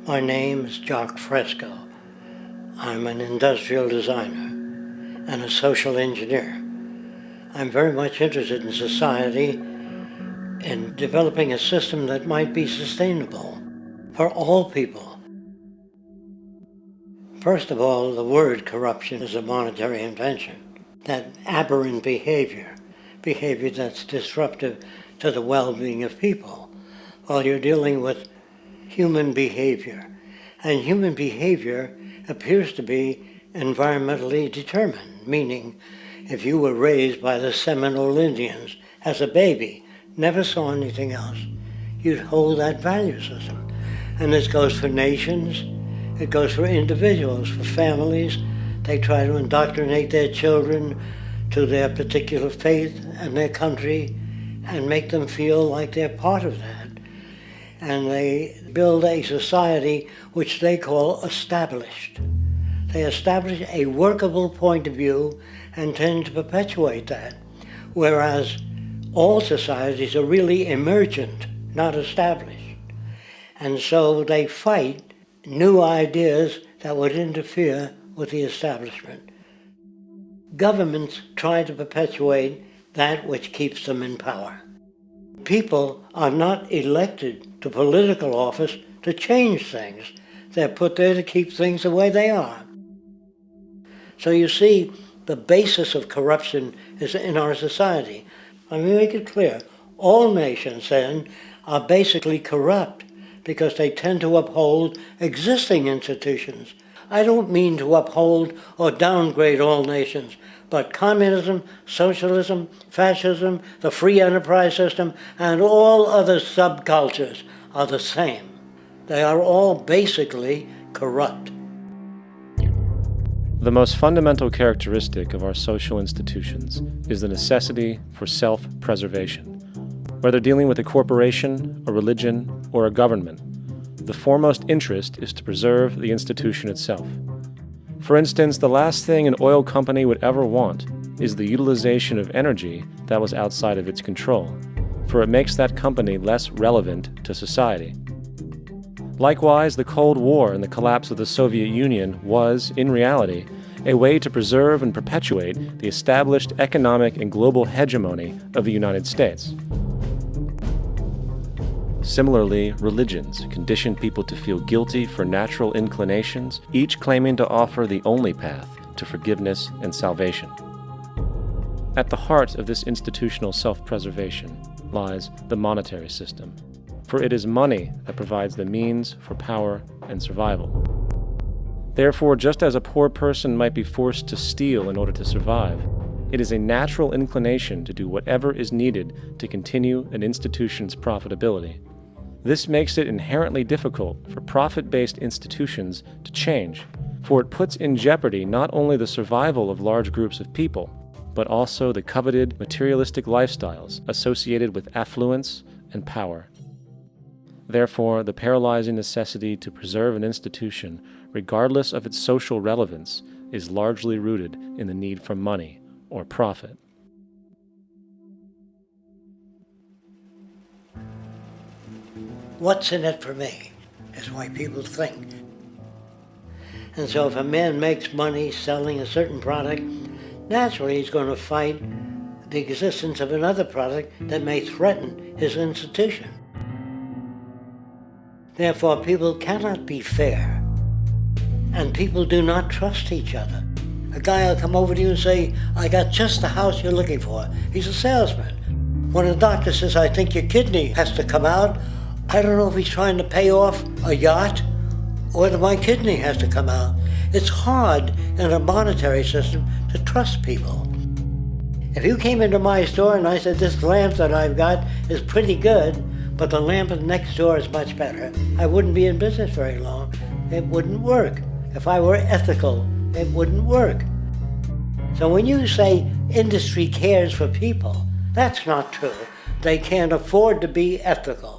My name is Jock Fresco. I'm an industrial designer and a social engineer. I'm very much interested in society and developing a system that might be sustainable for all people. First of all, the word corruption is a monetary invention. That aberrant behavior that's disruptive to the well-being of people, while you're dealing with human behavior. And human behavior appears to be environmentally determined, meaning if you were raised by the Seminole Indians as a baby, never saw anything else, you'd hold that value system. And this goes for nations, it goes for individuals, for families. They try to indoctrinate their children to their particular faith and their country and make them feel like they're part of that. And they build a society which they call established. They establish a workable point of view and tend to perpetuate that, whereas all societies are really emergent, not established. And so they fight new ideas that would interfere with the establishment. Governments try to perpetuate that which keeps them in power. People are not elected to political office to change things. They're put there to keep things the way they are. So you see, the basis of corruption is in our society. Let me make it clear. All nations then are basically corrupt because they tend to uphold existing institutions. I don't mean to uphold or downgrade all nations, but communism, socialism, fascism, the free enterprise system, and all other subcultures are the same. They are all basically corrupt. The most fundamental characteristic of our social institutions is the necessity for self-preservation. Whether dealing with a corporation, a religion, or a government, the foremost interest is to preserve the institution itself. For instance, the last thing an oil company would ever want is the utilization of energy that was outside of its control, for it makes that company less relevant to society. Likewise, the Cold War and the collapse of the Soviet Union was, in reality, a way to preserve and perpetuate the established economic and global hegemony of the United States. Similarly, religions condition people to feel guilty for natural inclinations, each claiming to offer the only path to forgiveness and salvation. At the heart of this institutional self-preservation lies the monetary system, for it is money that provides the means for power and survival. Therefore, just as a poor person might be forced to steal in order to survive, it is a natural inclination to do whatever is needed to continue an institution's profitability. This makes it inherently difficult for profit-based institutions to change, for it puts in jeopardy not only the survival of large groups of people, but also the coveted materialistic lifestyles associated with affluence and power. Therefore, the paralyzing necessity to preserve an institution, regardless of its social relevance, is largely rooted in the need for money or profit. What's in it for me is why people think. And so if a man makes money selling a certain product, naturally he's going to fight the existence of another product that may threaten his institution. Therefore, people cannot be fair, and people do not trust each other. A guy will come over to you and say, I got just the house you're looking for. He's a salesman. When a doctor says, I think your kidney has to come out, I don't know if he's trying to pay off a yacht or whether my kidney has to come out. It's hard in a monetary system to trust people. If you came into my store and I said, this lamp that I've got is pretty good, but the lamp next door is much better, I wouldn't be in business very long. It wouldn't work. If I were ethical, it wouldn't work. So when you say industry cares for people, that's not true. They can't afford to be ethical.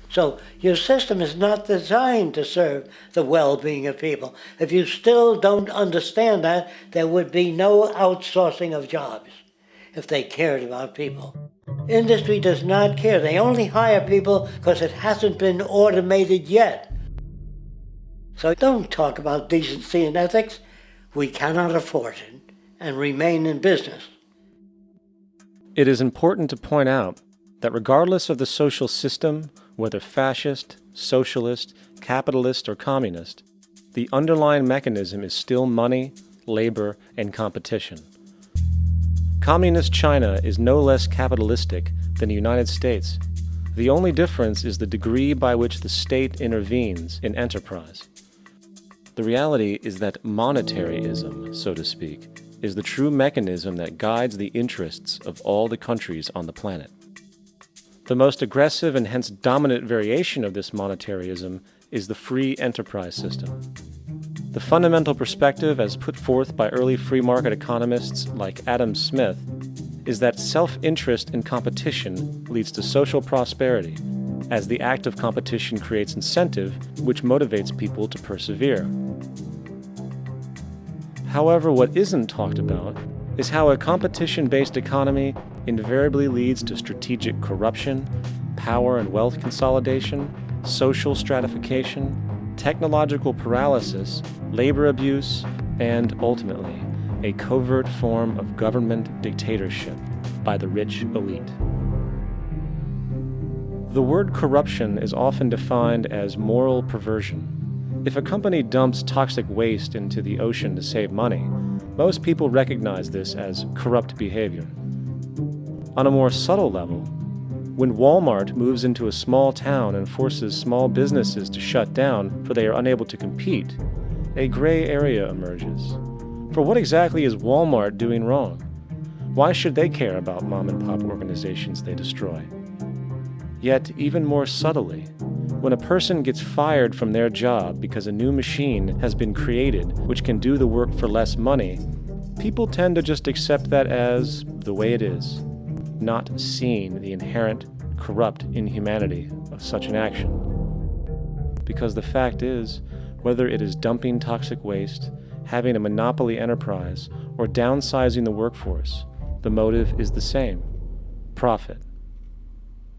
So your system is not designed to serve the well-being of people. If you still don't understand that, there would be no outsourcing of jobs if they cared about people. Industry does not care. They only hire people because it hasn't been automated yet. So don't talk about decency and ethics. We cannot afford it and remain in business. It is important to point out that regardless of the social system, whether fascist, socialist, capitalist, or communist, the underlying mechanism is still money, labor, and competition. Communist China is no less capitalistic than the United States. The only difference is the degree by which the state intervenes in enterprise. The reality is that monetaryism, so to speak, is the true mechanism that guides the interests of all the countries on the planet. The most aggressive and hence dominant variation of this monetaryism is the free enterprise system. The fundamental perspective, as put forth by early free market economists like Adam Smith, is that self-interest in competition leads to social prosperity, as the act of competition creates incentive, which motivates people to persevere. However, what isn't talked about is how a competition-based economy invariably leads to strategic corruption, power and wealth consolidation, social stratification, technological paralysis, labor abuse, and ultimately, a covert form of government dictatorship by the rich elite. The word corruption is often defined as moral perversion. If a company dumps toxic waste into the ocean to save money, most people recognize this as corrupt behavior. On a more subtle level, when Walmart moves into a small town and forces small businesses to shut down for they are unable to compete, a gray area emerges. For what exactly is Walmart doing wrong? Why should they care about mom-and-pop organizations they destroy? Yet, even more subtly, when a person gets fired from their job because a new machine has been created which can do the work for less money, people tend to just accept that as the way it is, not seeing the inherent, corrupt inhumanity of such an action. Because the fact is, whether it is dumping toxic waste, having a monopoly enterprise, or downsizing the workforce, the motive is the same: profit.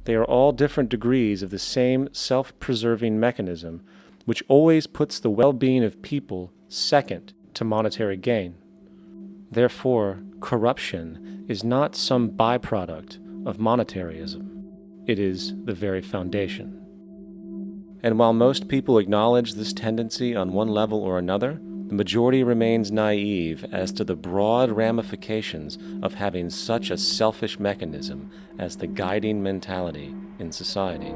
They are all different degrees of the same self-preserving mechanism, which always puts the well-being of people second to monetary gain. Therefore, corruption is not some byproduct of monetaryism. It is the very foundation. And while most people acknowledge this tendency on one level or another, the majority remains naive as to the broad ramifications of having such a selfish mechanism as the guiding mentality in society.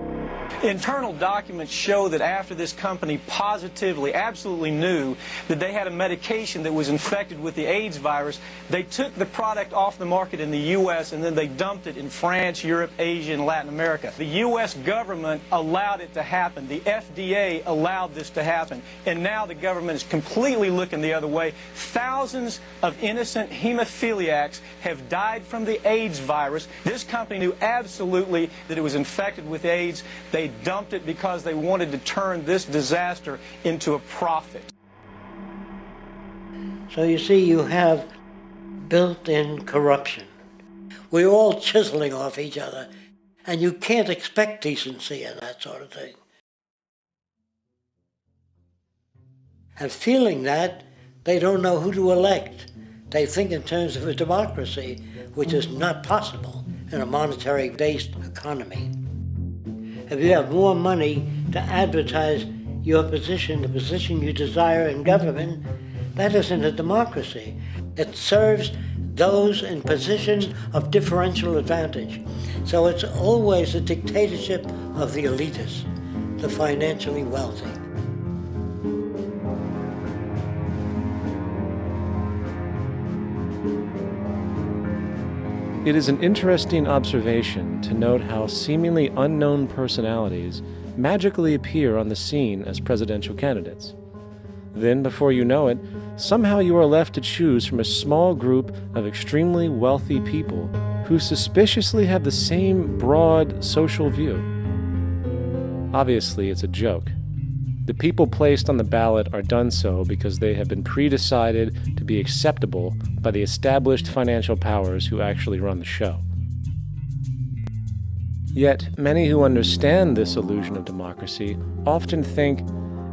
Internal documents show that after this company positively, absolutely knew that they had a medication that was infected with the AIDS virus, they took the product off the market in the U.S. and then they dumped it in France, Europe, Asia, and Latin America. The U.S. government allowed it to happen. The FDA allowed this to happen. And now the government is completely looking the other way. Thousands of innocent hemophiliacs have died from the AIDS virus. This company knew absolutely that it was infected with AIDS. They dumped it because they wanted to turn this disaster into a profit. So you see, you have built-in corruption. We're all chiseling off each other, and you can't expect decency and that sort of thing. And feeling that, they don't know who to elect. They think in terms of a democracy, which is not possible in a monetary-based economy. If you have more money to advertise your position, the position you desire in government, that isn't a democracy. It serves those in positions of differential advantage. So it's always a dictatorship of the elitists, the financially wealthy. It is an interesting observation to note how seemingly unknown personalities magically appear on the scene as presidential candidates. Then, before you know it, somehow you are left to choose from a small group of extremely wealthy people who suspiciously have the same broad social view. Obviously, it's a joke. The people placed on the ballot are done so because they have been pre-decided to be acceptable by the established financial powers who actually run the show. Yet, many who understand this illusion of democracy often think,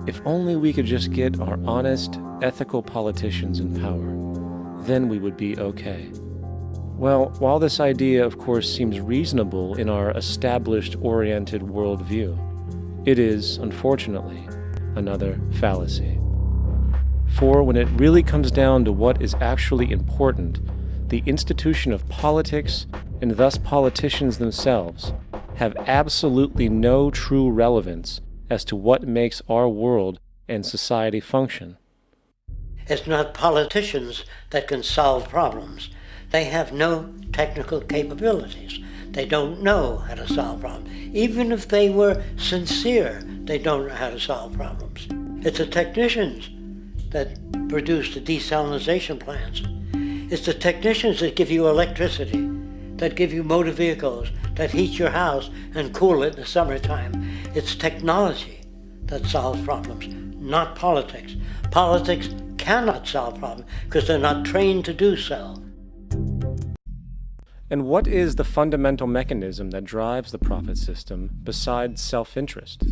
If only we could just get our honest, ethical politicians in power, then we would be okay. Well, while this idea, of course, seems reasonable in our established-oriented worldview, it is, unfortunately, another fallacy. For when it really comes down to what is actually important, the institution of politics, and thus politicians themselves, have absolutely no true relevance as to what makes our world and society function. It's not politicians that can solve problems. They have no technical capabilities. They don't know how to solve problems. Even if they were sincere, they don't know how to solve problems. It's the technicians that produce the desalination plants. It's the technicians that give you electricity, that give you motor vehicles, that heat your house and cool it in the summertime. It's technology that solves problems, not politics. Politics cannot solve problems because they're not trained to do so. And what is the fundamental mechanism that drives the profit system besides self-interest?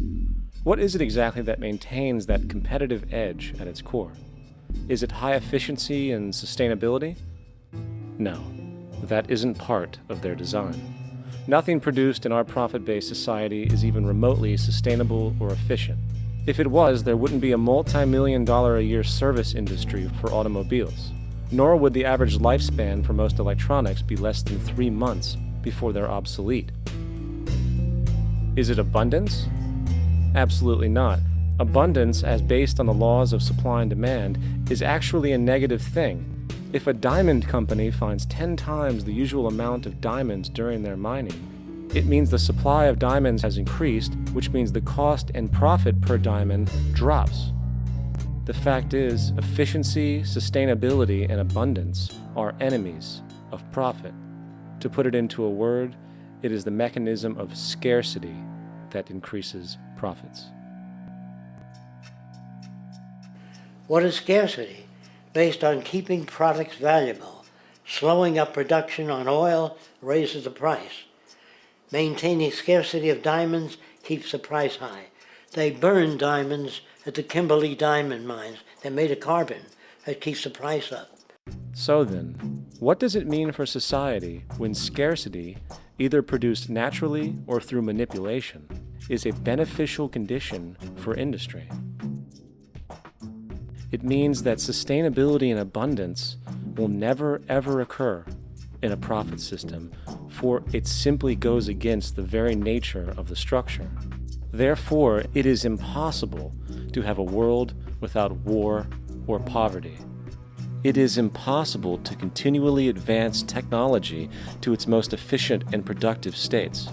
What is it exactly that maintains that competitive edge at its core? Is it high efficiency and sustainability? No, that isn't part of their design. Nothing produced in our profit-based society is even remotely sustainable or efficient. If it was, there wouldn't be a multi-million-dollar-a-year service industry for automobiles, nor would the average lifespan for most electronics be less than 3 months before they're obsolete. Is it abundance? Absolutely not. Abundance, as based on the laws of supply and demand, is actually a negative thing. If a diamond company finds 10 times the usual amount of diamonds during their mining, it means the supply of diamonds has increased, which means the cost and profit per diamond drops. The fact is, efficiency, sustainability, and abundance are enemies of profit. To put it into a word, it is the mechanism of scarcity that increases profits. What is scarcity? Based on keeping products valuable. Slowing up production on oil raises the price. Maintaining scarcity of diamonds keeps the price high. They burn diamonds at the Kimberley diamond mines. They're made of carbon. That keeps the price up. So then, what does it mean for society when scarcity, either produced naturally or through manipulation, is a beneficial condition for industry? It means that sustainability and abundance will never ever occur in a profit system, for it simply goes against the very nature of the structure. Therefore, it is impossible to have a world without war or poverty. It is impossible to continually advance technology to its most efficient and productive states.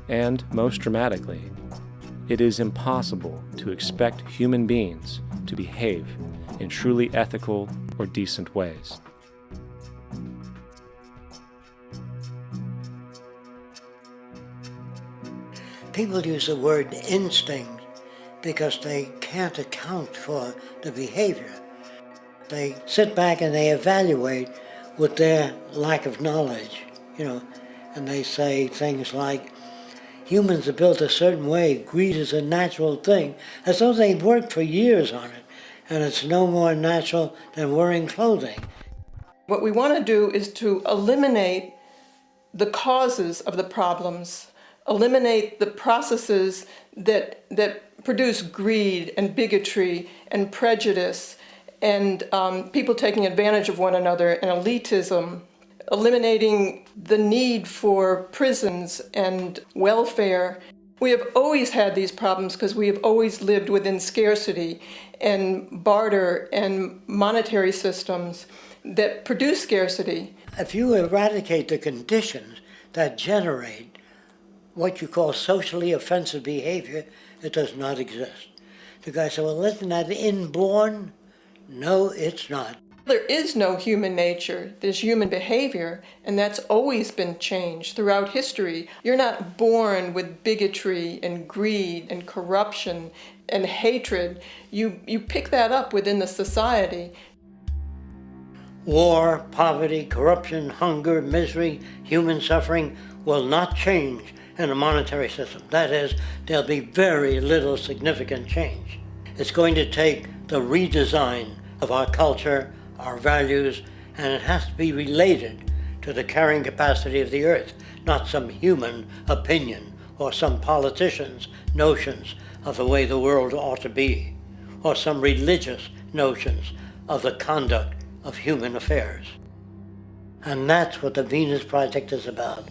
And, most dramatically, it is impossible to expect human beings to behave in truly ethical or decent ways. People use the word instinct because they can't account for the behavior. They sit back and they evaluate with their lack of knowledge, and they say things like, humans are built a certain way, greed is a natural thing, as though they'd worked for years on it, and it's no more natural than wearing clothing. What we want to do is to eliminate the causes of the problems, eliminate the processes that produce greed and bigotry and prejudice and people taking advantage of one another and elitism, eliminating the need for prisons and welfare. We have always had these problems because we have always lived within scarcity and barter and monetary systems that produce scarcity. If you eradicate the conditions that generate what you call socially offensive behavior, it does not exist. The guy said, well, isn't that inborn? No, it's not. There is no human nature, there's human behavior, and that's always been changed throughout history. You're not born with bigotry and greed and corruption and hatred. You pick that up within the society. War, poverty, corruption, hunger, misery, human suffering will not change in a monetary system. That is, there'll be very little significant change. It's going to take the redesign of our culture, our values, and it has to be related to the carrying capacity of the earth, not some human opinion or some politician's notions of the way the world ought to be, or some religious notions of the conduct of human affairs. And that's what the Venus Project is about.